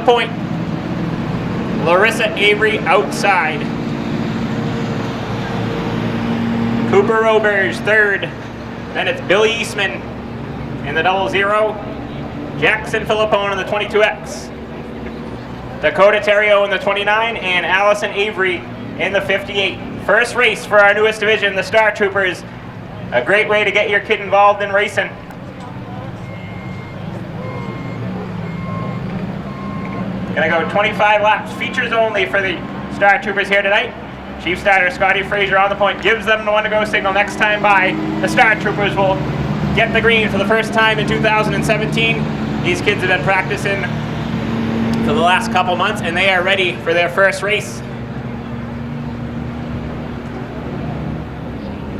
point. Larissa Avery outside. Cooper Roberge third. Then it's Billy Eastman in the 00. Jackson Philippone in the 22X. Dakota Terrio in the 29 and Allison Avery in the 58. First race for our newest division, the Star Troopers. A great way to get your kid involved in racing. Gonna go 25 laps, features only for the Star Troopers here tonight. Chief starter Scotty Fraser on the point, gives them the one to go signal next time by. The Star Troopers will get the green for the first time in 2017. These kids have been practicing for the last couple months and they are ready for their first race.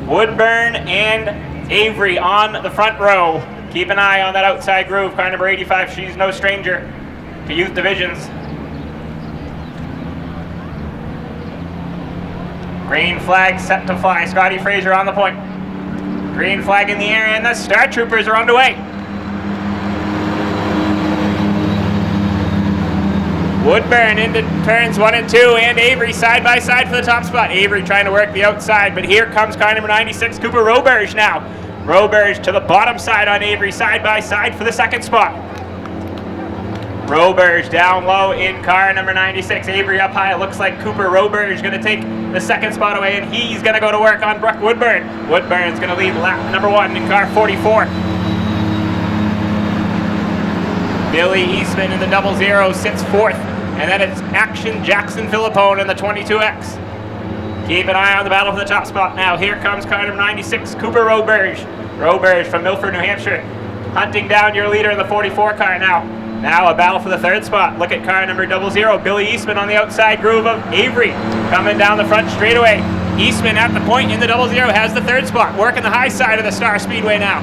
Woodburn and Avery on the front row. Keep an eye on that outside groove, car number 85. She's no stranger to youth divisions. Green flag set to fly. Scotty Fraser on the point. Green flag in the air and the Star Troopers are underway. Woodburn into turns 1 and 2 and Avery side by side for the top spot. Avery trying to work the outside, but here comes car number 96, Cooper Roberge now. Roberge to the bottom side on Avery, side by side for the second spot. Roberge down low in car number 96. Avery up high. It looks like Cooper Roberge going to take the second spot away, and he's going to go to work on Brooke Woodburn. Woodburn's going to lead lap number 1 in car 44. Billy Eastman in the 00 sits fourth, and then it's Action Jackson Philippone in the 22X. Keep an eye on the battle for the top spot now. Here comes car number 96, Cooper Roberge. Roberge from Milford, New Hampshire, hunting down your leader in the 44 car now. Now a battle for the third spot. Look at car number 00, Billy Eastman on the outside groove of Avery. Coming down the front straightaway. Eastman at the point in the 00 has the third spot. Working the high side of the Star Speedway now.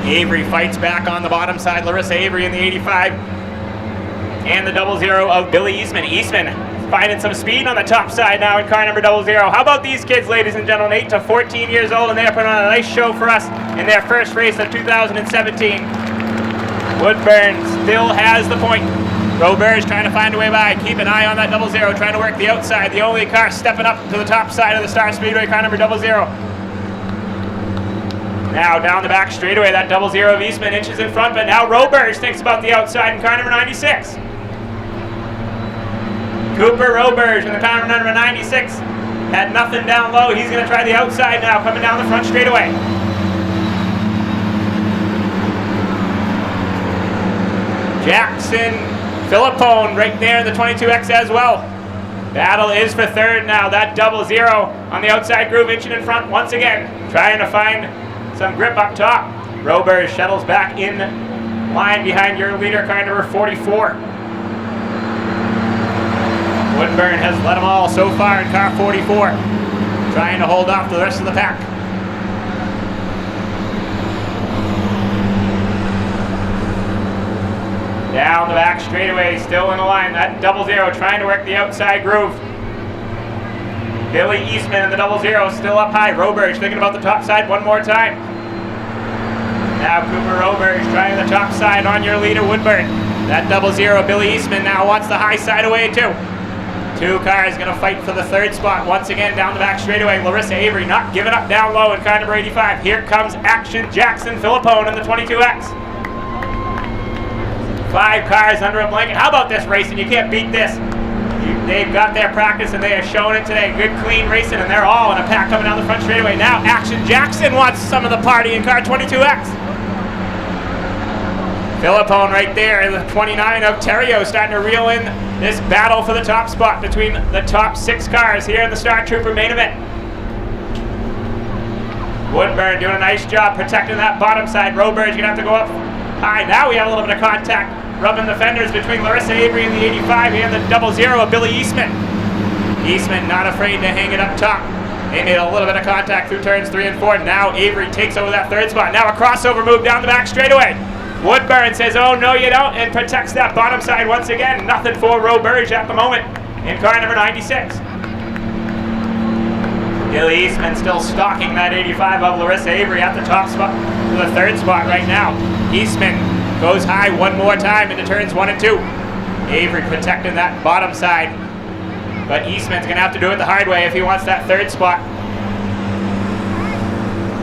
Avery fights back on the bottom side. Larissa Avery in the 85. And the 00 of Billy Eastman. Eastman finding some speed on the top side now in car number 00. How about these kids, ladies and gentlemen, 8 to 14 years old, and they're putting on a nice show for us in their first race of 2017. Woodburn still has the point. Roberge trying to find a way by. Keep an eye on that 00, trying to work the outside. The only car stepping up to the top side of the Star Speedway, car number 00. Now down the back straightaway, that 00 of Eastman inches in front, but now Roberge thinks about the outside in car number 96. Cooper Roberge in the car number 96 had nothing down low. He's going to try the outside now, coming down the front straightaway. Jackson Philippone right there in the 22X as well. Battle is for third now. That 00 on the outside groove, inching in front once again, trying to find some grip up top. Roberge shuttles back in line behind your leader, car number 44. Woodburn has led them all so far in car 44, trying to hold off the rest of the pack. Down the back straightaway, still in the line. That 00 trying to work the outside groove. Billy Eastman in the 00 still up high. Roberge thinking about the top side one more time. Now Cooper Roberge trying the top side on your leader, Woodburn. That 00, Billy Eastman now wants the high side away too. Two cars going to fight for the third spot once again down the back straightaway. Larissa Avery not giving up down low in car number 85. Here comes Action Jackson Philippone in the 22X. 5 cars under a blanket. How about this racing? You can't beat this. They've got their practice and they have shown it today. Good clean racing, and they're all in a pack coming down the front straightaway. Now Action Jackson wants some of the party in car 22X. Philippone right there in the 29 of Terrio starting to reel in this battle for the top spot between the top 6 cars here in the Star Trooper main event. Woodburn doing a nice job protecting that bottom side. Roberge going to have to go up high. Now we have a little bit of contact rubbing the fenders between Larissa Avery in the 85 and the 00 of Billy Eastman. Eastman not afraid to hang it up top. They made a little bit of contact through turns 3 and 4. Now Avery takes over that third spot. Now a crossover move down the back straightaway. Woodburn says, oh no you don't, and protects that bottom side once again. Nothing for Roberge at the moment in car number 96. Billy Eastman still stalking that 85 of Larissa Avery at the top spot for the third spot right now. Eastman goes high one more time into turns 1 and 2. Avery protecting that bottom side, but Eastman's gonna have to do it the hard way if he wants that third spot.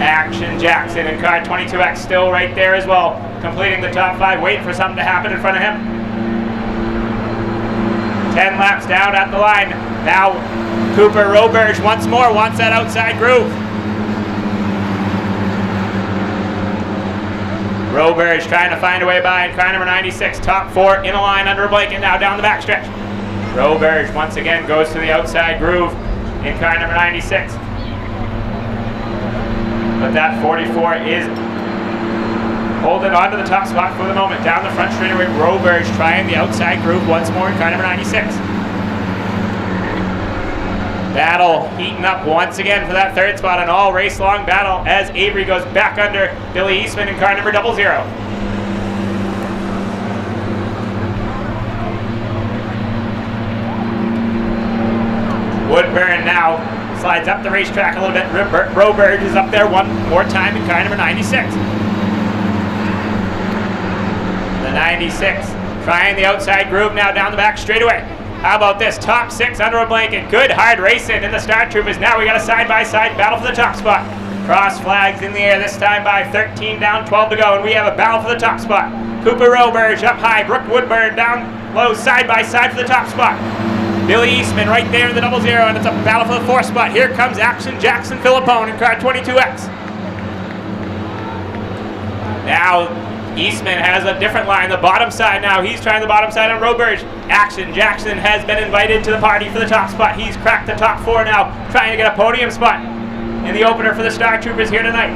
Action Jackson in car 22X still right there as well, completing the top 5, waiting for something to happen in front of him. 10 laps down at the line. Now Cooper Roberge once more wants that outside groove. Roberge trying to find a way by in car number 96. Top 4 in a line under a blanket now down the backstretch. Roberge once again goes to the outside groove in car number 96. But that 44 is holding on to the top spot for the moment. Down the front straightaway, Roberge trying the outside groove once more in car number 96. Battle heating up once again for that third spot, an all race long battle as Avery goes back under Billy Eastman in car number 00. Woodburn now slides up the racetrack a little bit. Roberge is up there one more time in car number 96. The 96 trying the outside groove now down the back straightaway. How about this? Top 6 under a blanket. Good hard racing in the Star Troopers. Now we got a side-by-side battle for the top spot. Cross flags in the air this time by 13 down, 12 to go, and we have a battle for the top spot. Cooper Roberge up high, Brooke Woodburn down low, side-by-side for the top spot. Billy Eastman right there in the 00, and it's a battle for the 4th spot. Here comes Action Jackson Philippone in car 22X. Now Eastman has a different line, the bottom side now. He's trying the bottom side on Roberge. Action Jackson has been invited to the party for the top spot. He's cracked the top 4 now, trying to get a podium spot in the opener for the Star Troopers here tonight.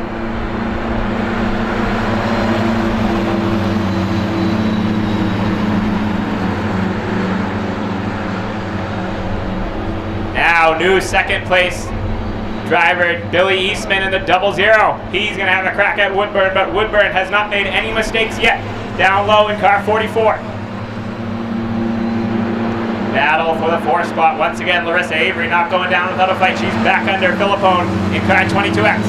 Now new second place driver Billy Eastman in the 00. He's going to have a crack at Woodburn, but Woodburn has not made any mistakes yet. Down low in car 44. Battle for the 4th spot. Once again, Larissa Avery not going down without a fight. She's back under Philippone in car 22X.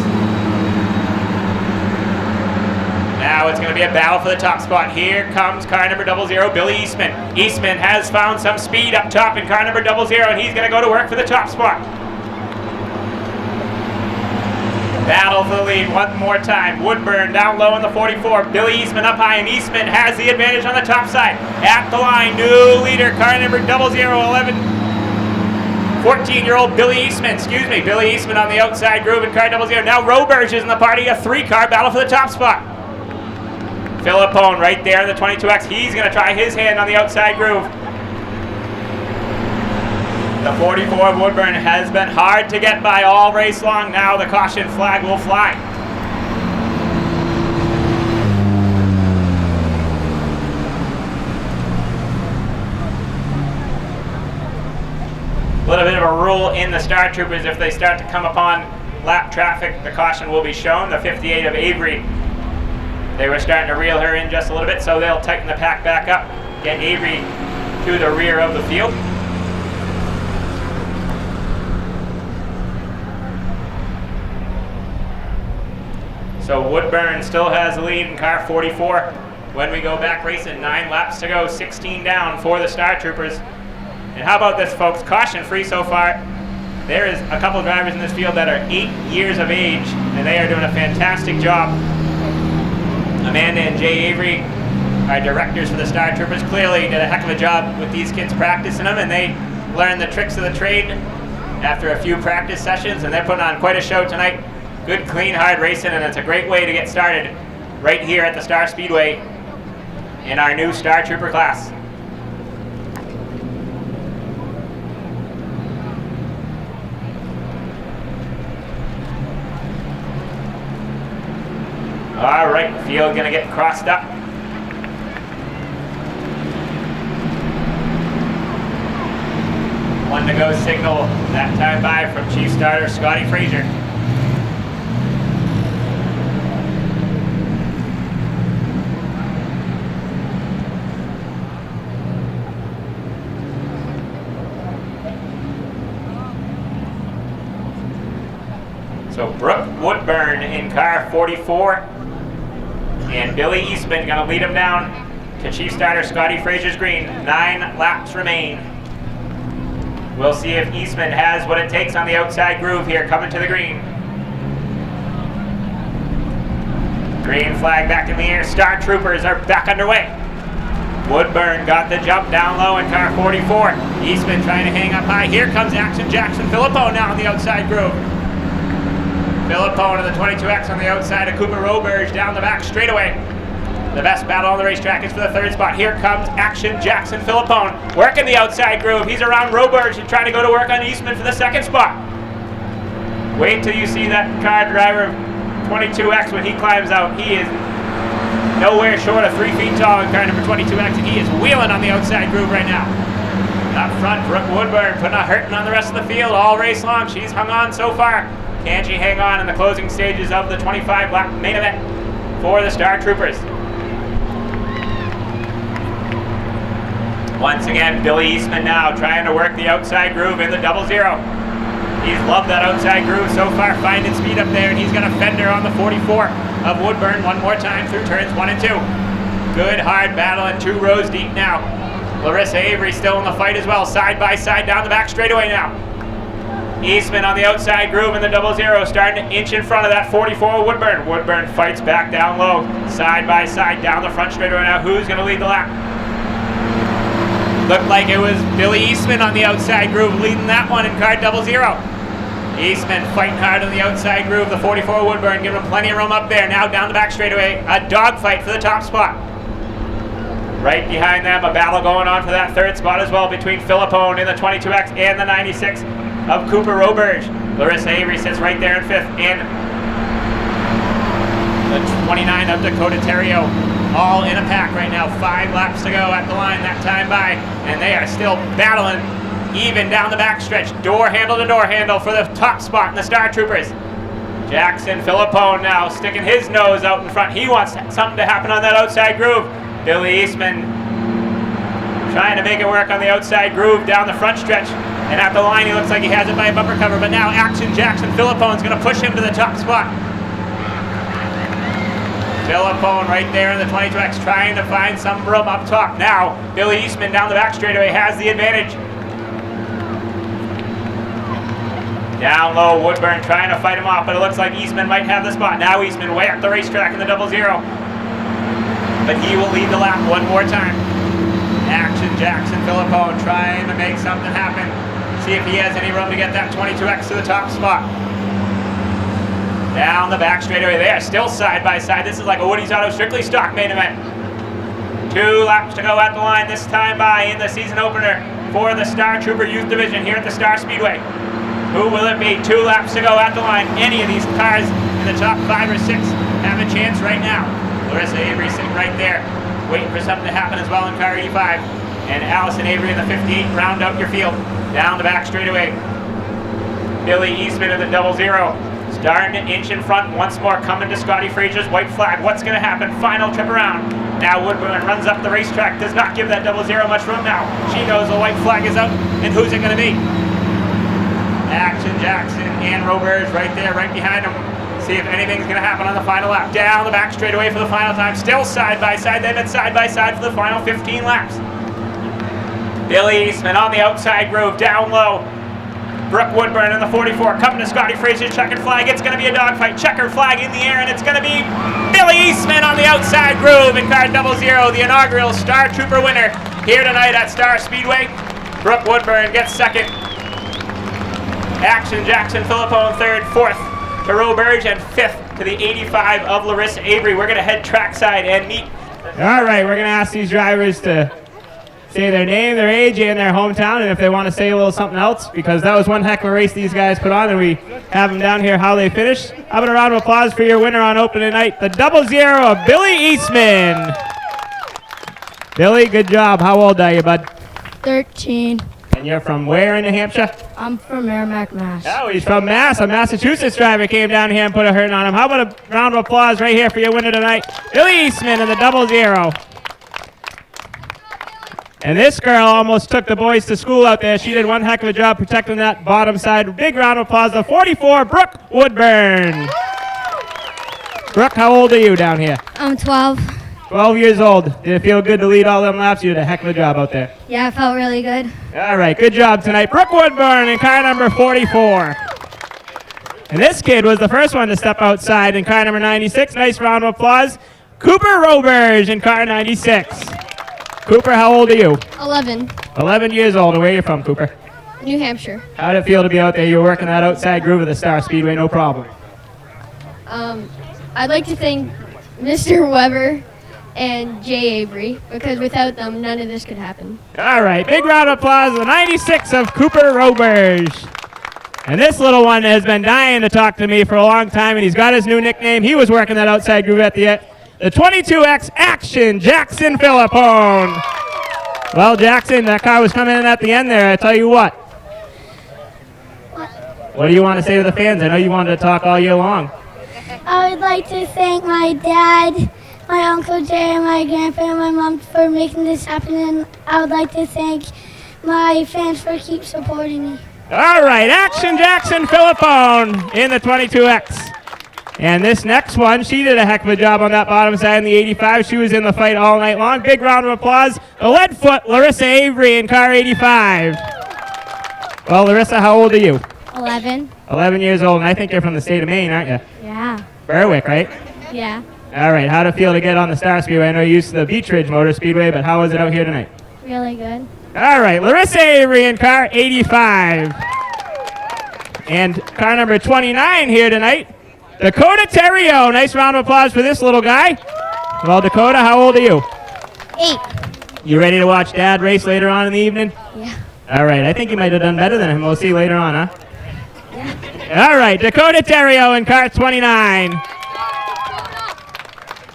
Now it's going to be a battle for the top spot. Here comes car number 00, Billy Eastman. Eastman has found some speed up top in car number 00, and he's going to go to work for the top spot. Battle for the lead one more time. Woodburn down low in the 44. Billy Eastman up high, and Eastman has the advantage on the top side. At the line, new leader, car number 14-year-old Billy Eastman, Billy Eastman on the outside groove in car 00. Now Roberge is in the party, a 3-car battle for the top spot. Philippone right there in the 22X. He's going to try his hand on the outside groove. The 44 of Woodburn has been hard to get by all race long. Now the caution flag will fly. A little bit of a rule in the Star Troopers: if they start to come upon lap traffic, the caution will be shown. The 58 of Avery, they were starting to reel her in just a little bit, so they'll tighten the pack back up, get Avery to the rear of the field. So Woodburn still has the lead in car 44. When we go back racing, 9 laps to go, 16 down for the Star Troopers. And how about this, folks? Caution free so far. There is a couple of drivers in this field that are 8 years of age, and they are doing a fantastic job. Amanda and Jay Avery, our directors for the Star Troopers, clearly did a heck of a job with these kids practicing them, and they learned the tricks of the trade after a few practice sessions, and they're putting on quite a show tonight. Good, clean, hard racing, and it's a great way to get started right here at the Star Speedway in our new Star Trooper class. All right, field gonna get crossed up. One to go signal that time by from Chief Starter Scotty Fraser. So Brooke Woodburn in car 44, and Billy Eastman going to lead him down to chief starter Scotty Frazier's green. 9 laps remain. We'll see if Eastman has what it takes on the outside groove here, coming to the green. Green flag back in the air. Star Troopers are back underway. Woodburn got the jump down low in car 44. Eastman trying to hang up high. Here comes Action Jackson Philippone now on the outside groove. Philippone in the 22X on the outside of Cooper Roberge down the back straightaway. The best battle on the racetrack is for the 3rd spot. Here comes Action Jackson Philippone working the outside groove. He's around Roberge and trying to go to work on Eastman for the 2nd spot. Wait till you see that car driver 22X when he climbs out. He is nowhere short of 3 feet tall in car number 22X, and he is wheeling on the outside groove right now. Up front, Brooke Woodburn putting a hurting on the rest of the field all race long. She's hung on so far. Can she hang on in the closing stages of the 25 lap main event for the Star Troopers? Once again, Billy Eastman now trying to work the outside groove in the 00. He's loved that outside groove so far, finding speed up there, and he's got a fender on the 44 of Woodburn one more time through turns 1 and 2. Good hard battle and 2 rows deep now. Larissa Avery still in the fight as well, side by side down the back straightaway now. Eastman on the outside groove in the 00, starting to inch in front of that 44 Woodburn. Woodburn fights back down low, side by side down the front straightaway now. Who's going to lead the lap? Looked like it was Billy Eastman on the outside groove leading that one in car 00. Eastman fighting hard on the outside groove. The 44 Woodburn giving him plenty of room up there. Now down the back straightaway, a dogfight for the top spot. Right behind them, a battle going on for that 3rd spot as well between Philippone in the 22X and the 96 of Cooper Roberge. Larissa Avery sits right there in 5th, and the 29 of Dakota Terrio all in a pack right now. 5 laps to go at the line that time by, and they are still battling even down the back stretch. Door handle to door handle for the top spot in the Star Troopers. Jackson Philippone now sticking his nose out in front. He wants something to happen on that outside groove. Billy Eastman trying to make it work on the outside groove down the front stretch. And at the line, he looks like he has it by a bumper cover. But now Action Jackson Philippone's going to push him to the top spot. Philippone right there in the 22X trying to find some room up top. Now Billy Eastman down the back straightaway has the advantage. Down low, Woodburn trying to fight him off, but it looks like Eastman might have the spot. Now Eastman way up the racetrack in the 00. But he will lead the lap one more time. Action Jackson Philippone trying to make something happen. See if he has any room to get that 22X to the top spot. Down the back straightaway, they are still side by side. This is like a Woody's Auto Strictly Stock main event. 2 laps to go at the line this time by in the season opener for the Star Trooper Youth Division here at the Star Speedway. Who will it be? 2 laps to go at the line. Any of these cars in the top 5 or 6 have a chance right now. Larissa Avery sitting right there, waiting for something to happen as well in car 85. And Allison Avery in the 58 round out your field. Down the back straightaway. Billy Eastman in the 00. Starting to inch in front once more, coming to Scotty Frazier's white flag. What's going to happen? Final trip around. Now Woodburn runs up the racetrack. Does not give that 00 much room now. She knows the white flag is out. And who's it going to be? Action Jackson and Roberge right there, right behind him. See if anything's going to happen on the final lap. Down the back straightaway for the final time. Still side by side. They've been side by side for the final 15 laps. Billy Eastman on the outside groove, down low. Brooke Woodburn in the 44, coming to Scotty Frazier's checkered flag. It's going to be a dogfight. Checkered flag in the air, and it's going to be Billy Eastman on the outside groove in car 00, the inaugural Star Trooper winner here tonight at Star Speedway. Brooke Woodburn gets second. Action Jackson Philippone third, 4th to Roberge, and 5th to the 85 of Larissa Avery. We're going to head trackside and meet. All right, we're going to ask these drivers to say their name, their age, and their hometown, and if they want to say a little something else, because that was one heck of a race these guys put on, and we have them down here how they finished. How about a round of applause for your winner on opening night, the 00 of Billy Eastman. Billy, good job. How old are you, bud? 13. And you're from where in New Hampshire? I'm from Merrimack, Mass. Oh, he's from Mass. A Massachusetts driver came down here and put a hurting on him. How about a round of applause right here for your winner tonight, Billy Eastman in the 00. And this girl almost took the boys to school out there. She did one heck of a job protecting that bottom side. Big round of applause to 44, Brooke Woodburn. Brooke, how old are you down here? I'm 12. 12 years old. Did it feel good to lead all them laps? You did a heck of a job out there. Yeah, it felt really good. All right, good job tonight. Brooke Woodburn in car number 44. And this kid was the first one to step outside in car number 96. Nice round of applause. Cooper Roberge in car 96. Cooper, how old are you? 11. 11 years old. And where are you from, Cooper? New Hampshire. How did it feel to be out there? You were working that outside groove of the Star Speedway, no problem. I'd like to thank Mr. Weber and Jay Avery, because without them, none of this could happen. All right, big round of applause to the 96 of Cooper Roberge. And this little one has been dying to talk to me for a long time, and he's got his new nickname. He was working that outside groove at the 22X Action, Jackson Philippone. Well, Jackson, that car was coming in at the end there. I tell you what. What do you want to say to the fans? I know you wanted to talk all year long. I would like to thank my dad, my Uncle Jay, and my grandpa and my mom for making this happen. And I would like to thank my fans for keep supporting me. All right, Action Jackson Philippone in the 22X. And this next one, she did a heck of a job on that bottom side in the 85. She was in the fight all night long. Big round of applause. The Leadfoot, Larissa Avery in car 85. Well, Larissa, how old are you? 11. 11 years old, and I think you're from the state of Maine, aren't you? Yeah. Berwick, right? Yeah. All right, how'd it feel to get on the Star Speedway? I know you used to the Beach Ridge Motor Speedway, but how was it out here tonight? Really good. All right, Larissa Avery in car 85. And car number 29 here tonight, Dakota Terrio. Nice round of applause for this little guy. Well, Dakota, how old are you? 8. You ready to watch Dad race later on in the evening? Yeah. All right, I think you might have done better than him. We'll see later on, huh? Yeah. All right, Dakota Terrio in car 29.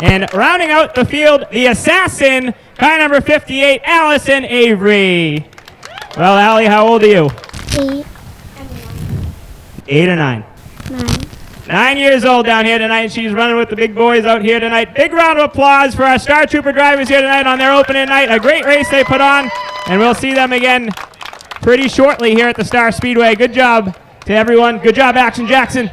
And rounding out the field, the assassin, car number 58, Allison Avery. Well, Allie, how old are you? 8. 8 or 9? 9. 9 years old down here tonight, and she's running with the big boys out here tonight. Big round of applause for our Star Trooper drivers here tonight on their opening night. A great race they put on, and we'll see them again pretty shortly here at the Star Speedway. Good job to everyone. Good job, Action Jackson.